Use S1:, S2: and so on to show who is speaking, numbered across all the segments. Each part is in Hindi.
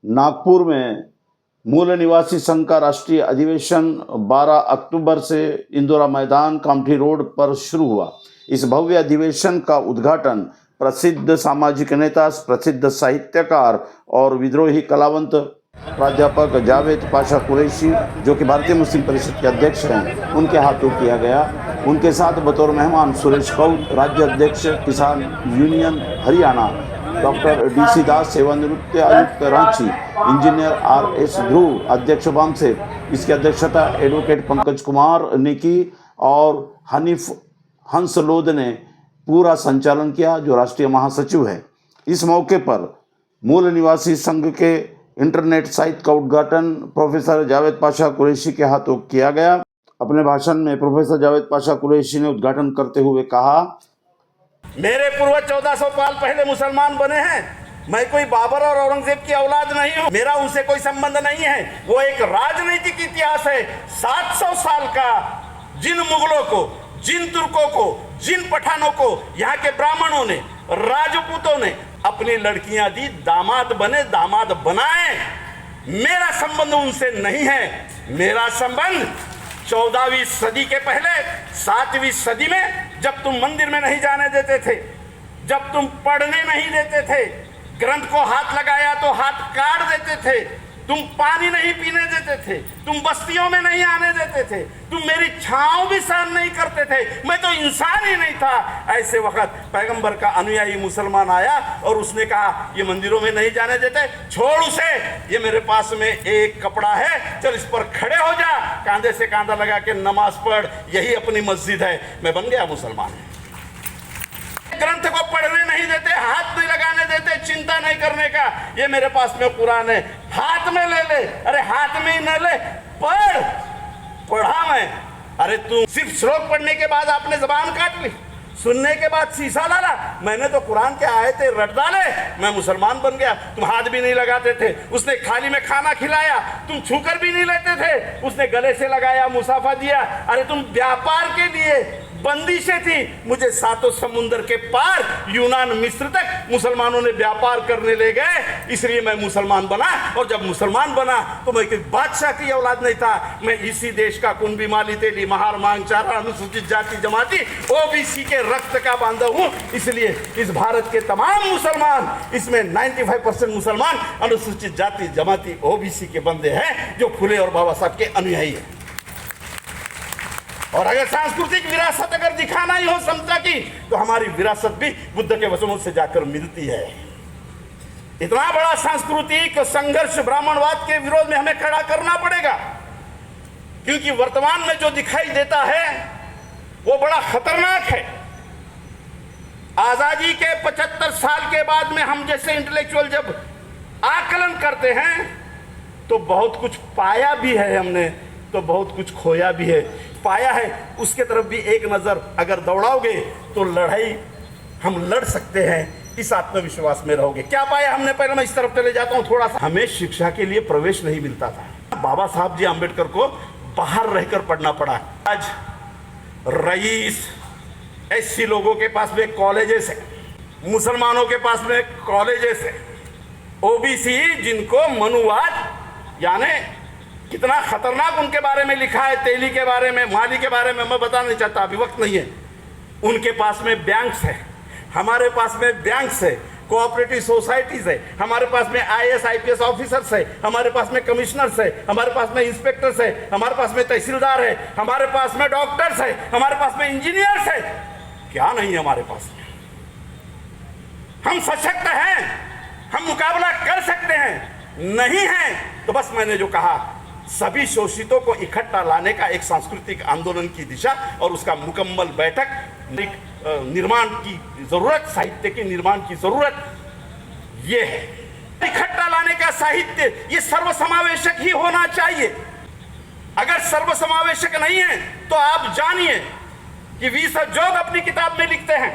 S1: नागपुर में मूल निवासी संघ का राष्ट्रीय अधिवेशन 12 अक्टूबर से इंदिरा मैदान कामठी रोड पर शुरू हुआ। इस भव्य अधिवेशन का उद्घाटन प्रसिद्ध सामाजिक नेता, प्रसिद्ध साहित्यकार और विद्रोही कलावंत प्राध्यापक जावेद पाशा कुरैशी, जो कि भारतीय मुस्लिम परिषद के अध्यक्ष हैं, उनके हाथों किया गया। उनके साथ बतौर मेहमान सुरेश कौल, राज्य अध्यक्ष किसान यूनियन हरियाणा, डॉक्टर DC दास, सेवानिवृत्त आयुक्त रांची, इंजीनियर RS ध्रुव, अध्यक्ष बामसे, इसकी अध्यक्षता एडवोकेट पंकज कुमार ने की और हनीफ हंसलोद ने पूरा संचालन किया, जो राष्ट्रीय महासचिव है। इस मौके पर मूल निवासी संघ के इंटरनेट साइट का उद्घाटन प्रोफेसर जावेद पाशा कुरैशी के हाथों किया गया। अपने भाषण में प्रोफेसर जावेद पाशा कुरैशी ने उद्घाटन करते हुए कहा,
S2: मेरे पूर्वज 1400 साल पहले मुसलमान बने हैं। मैं कोई बाबर और औरंगजेब की औलाद नहीं हूं, मेरा उनसे कोई संबंध नहीं है। वो एक राजनीतिक इतिहास है 700 साल का। जिन मुगलों को, जिन तुर्कों को, जिन पठानों को यहाँ के ब्राह्मणों ने, राजपूतों ने अपनी लड़कियां दी, दामाद बने, दामाद बनाए। मेरा संबंध उनसे नहीं है। मेरा संबंध 14वीं सदी के पहले 7वीं सदी में, जब तुम मंदिर में नहीं जाने देते थे, जब तुम पढ़ने नहीं देते थे, ग्रंथ को हाथ लगाया तो हाथ काट देते थे, तुम पानी नहीं पीने देते थे, तुम बस्तियों में नहीं आने देते थे, तुम मेरी छांव भी सहन नहीं करते थे, मैं तो इंसान ही नहीं था। ऐसे वक्त पैगंबर का अनुयायी मुसलमान आया और उसने कहा, ये मंदिरों में नहीं जाने देते, छोड़ उसे, ये मेरे पास में एक कपड़ा है, चल इस पर खड़े हो जा, कांधे से कांधा लगा के नमाज पढ़, यही अपनी मस्जिद है। मैं बन गया मुसलमान। ग्रंथ को पढ़ने नहीं देते, हाथ नहीं लगाने देते, चिंता नहीं करने का, ये मेरे पास में कुरान है, हाथ में ले ले। अरे हाथ में ही न ले, पढ़। पढ़ा मैं। अरे तू सिर्फ श्लोक पढ़ने के बाद आपने जबान काट ली, सुनने के बाद शीशा डाला। मैंने तो कुरान के आयते रट डाले, मैं मुसलमान बन गया। तुम हाथ भी नहीं लगाते थे, उसने थाली में खाना खिलाया, तुम छूकर भी नहीं लेते थे, उसने गले से लगाया, मुसाफा दिया। अरे तुम व्यापार के लिए बंदिशें थी, मुझे सातों समुंदर के पार यूनान मिस्र तक मुसलमानों ने व्यापार करने ले गए, इसलिए मैं मुसलमान बना। और जब मुसलमान बना तो मैं कोई बादशाह की औलाद नहीं था, मैं इसी देश का कुंभी माली तेली महार मांग चारा अनुसूचित जाति जमाती OBC के रक्त का बांधा हूं। इसलिए इस भारत के तमाम मुसलमान, इसमें 95% मुसलमान अनुसूचित जाति जमाती OBC के बंदे हैं, जो फुले और बाबा साहब के अनुयायी है। और अगर सांस्कृतिक विरासत अगर दिखाना ही हो समता की, तो हमारी विरासत भी बुद्ध के वचनों से जाकर मिलती है। इतना बड़ा सांस्कृतिक संघर्ष ब्राह्मणवाद के विरोध में हमें खड़ा करना पड़ेगा, क्योंकि वर्तमान में जो दिखाई देता है वो बड़ा खतरनाक है। आजादी के 75 साल के बाद में हम जैसे इंटेलेक्चुअल जब आकलन करते हैं तो बहुत कुछ पाया भी है हमने, तो बहुत कुछ खोया भी है। पाया है उसके तरफ भी एक नजर अगर दौड़ाओगे तो लड़ाई हम लड़ सकते हैं, इस आत्मविश्वास में रहोगे। क्या पाया हमने, पहले मैं इस तरफ चले जाता हूं थोड़ा सा। हमें शिक्षा के लिए प्रवेश नहीं मिलता था, बाबा साहब जी आंबेडकर को बाहर रहकर पढ़ना पड़ा। आज रईस SC लोगों के पास में कॉलेजेस है, मुसलमानों के पास में कॉलेजेस है, OBC जिनको मनुवाद यानी कितना खतरनाक उनके बारे में लिखा है, तेली के बारे में, माली के बारे में मैं बताना नहीं चाहता, अभी वक्त नहीं है। उनके पास में बैंक्स है, हमारे पास में बैंक्स है, कोऑपरेटिव सोसाइटीज है, हमारे पास में IAS IPS ऑफिसर्स है, हमारे पास में कमिश्नर्स है, हमारे पास में इंस्पेक्टर्स है, हमारे पास में तहसीलदार है, हमारे पास में डॉक्टर्स है, हमारे पास में इंजीनियर्स है। क्या नहीं है हमारे पास में? हम सशक्त हैं, हम मुकाबला कर सकते हैं। नहीं है तो बस मैंने जो कहा, सभी शोषितों को इकट्ठा लाने का एक सांस्कृतिक आंदोलन की दिशा और उसका मुकम्मल बैठक, निर्माण की जरूरत, साहित्य के निर्माण की जरूरत ये है। इकट्ठा लाने का साहित्य ये सर्वसमावेशक ही होना चाहिए। अगर सर्वसमावेशक नहीं है तो आप जानिए कि वी स जोग अपनी किताब में लिखते हैं,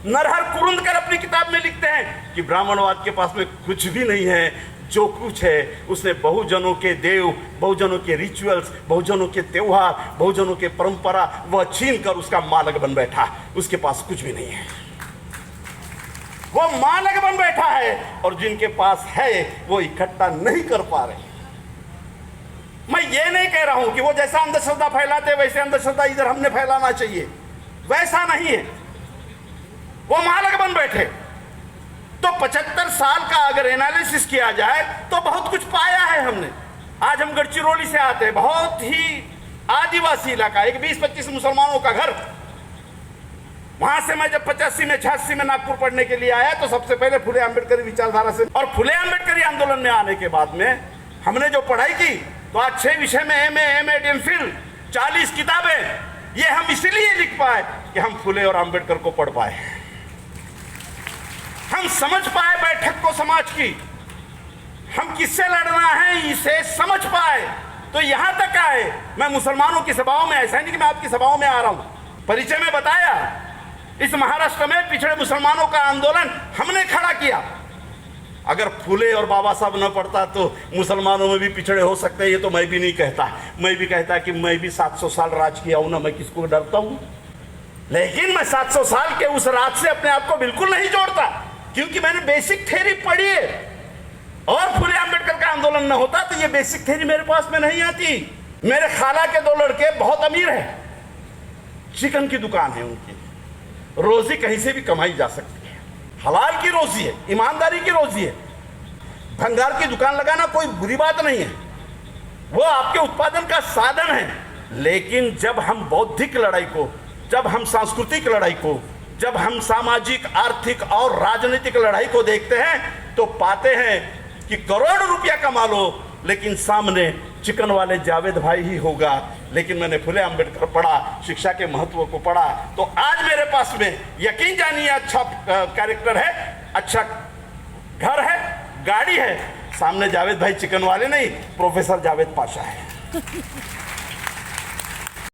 S2: नरहर कुरुंदकर अपनी किताब में लिखते हैं कि ब्राह्मणवाद के पास में कुछ भी नहीं है। जो कुछ है उसने बहुजनों के देव, बहुजनों के रिचुअल्स, बहुजनों के त्योहार, बहुजनों के परंपरा वह छीन कर उसका मालक बन बैठा। उसके पास कुछ भी नहीं है। वो मानक बन बैठा है और जिनके पास है वो इकट्ठा नहीं कर पा रहे। मैं ये नहीं कह रहा हूं कि वो जैसा अंधश्रद्धा फैलाते वैसे अंधश्रद्धा इधर हमने फैलाना चाहिए, वैसा नहीं है। वो मालक बन बैठे। तो 75 साल का अगर एनालिसिस किया जाए तो बहुत कुछ पाया है हमने। आज हम गढ़चिरौली से आते हैं, बहुत ही आदिवासी इलाका, एक 20-25 मुसलमानों का घर। वहां से मैं जब 85 में 86 में नागपुर पढ़ने के लिए आया तो सबसे पहले फुले अम्बेडकरी विचारधारा से और फुले अम्बेडकरी आंदोलन में आने के बाद में हमने जो पढ़ाई की तो आज 6 विषय में एमए, एमएड, एमफिल, 40 किताबें, ये हम इसीलिए लिख पाए कि हम फुले और अम्बेडकर को पढ़ पाए, हम समझ पाए बैठक को समाज की, हम किससे लड़ना है इसे समझ पाए तो यहां तक आए। मैं मुसलमानों की सभाओं में, ऐसा नहीं कि मैं आपकी सभाओं में आ रहा हूं, परिचय में बताया इस महाराष्ट्र में पिछड़े मुसलमानों का आंदोलन हमने खड़ा किया। अगर फुले और बाबा साहब न पढ़ता तो मुसलमानों में भी पिछड़े हो सकते हैं, ये तो मैं भी नहीं कहता। मैं भी कहता कि मैं भी 700 साल राज किया हूं ना, मैं किसको डरता हूं। लेकिन मैं 700 साल के उस राज से अपने आप को बिल्कुल नहीं जोड़ता, क्योंकि मैंने बेसिक थ्योरी पढ़ी है। और फुले अम्बेडकर का आंदोलन न होता तो ये बेसिक थ्योरी मेरे पास में नहीं आती। मेरे खाला के 2 लड़के बहुत अमीर हैं, चिकन की दुकान है उनकी, रोजी कहीं से भी कमाई जा सकती है, हलाल की रोजी है, ईमानदारी की रोजी है। भंगार की दुकान लगाना कोई बुरी बात नहीं है, वो आपके उत्पादन का साधन है। लेकिन जब हम बौद्धिक लड़ाई को, जब हम सांस्कृतिक लड़ाई को, जब हम सामाजिक, आर्थिक और राजनीतिक लड़ाई को देखते हैं तो पाते हैं कि करोड़ रुपया कमा लो लेकिन सामने चिकन वाले जावेद भाई ही होगा। लेकिन मैंने फुले अम्बेडकर पढ़ा, शिक्षा के महत्व को पढ़ा, तो आज मेरे पास में यकीन जानिए अच्छा कैरेक्टर है, अच्छा घर है, गाड़ी है। सामने जावेद भाई चिकन वाले नहीं, प्रोफेसर जावेद पाशा है।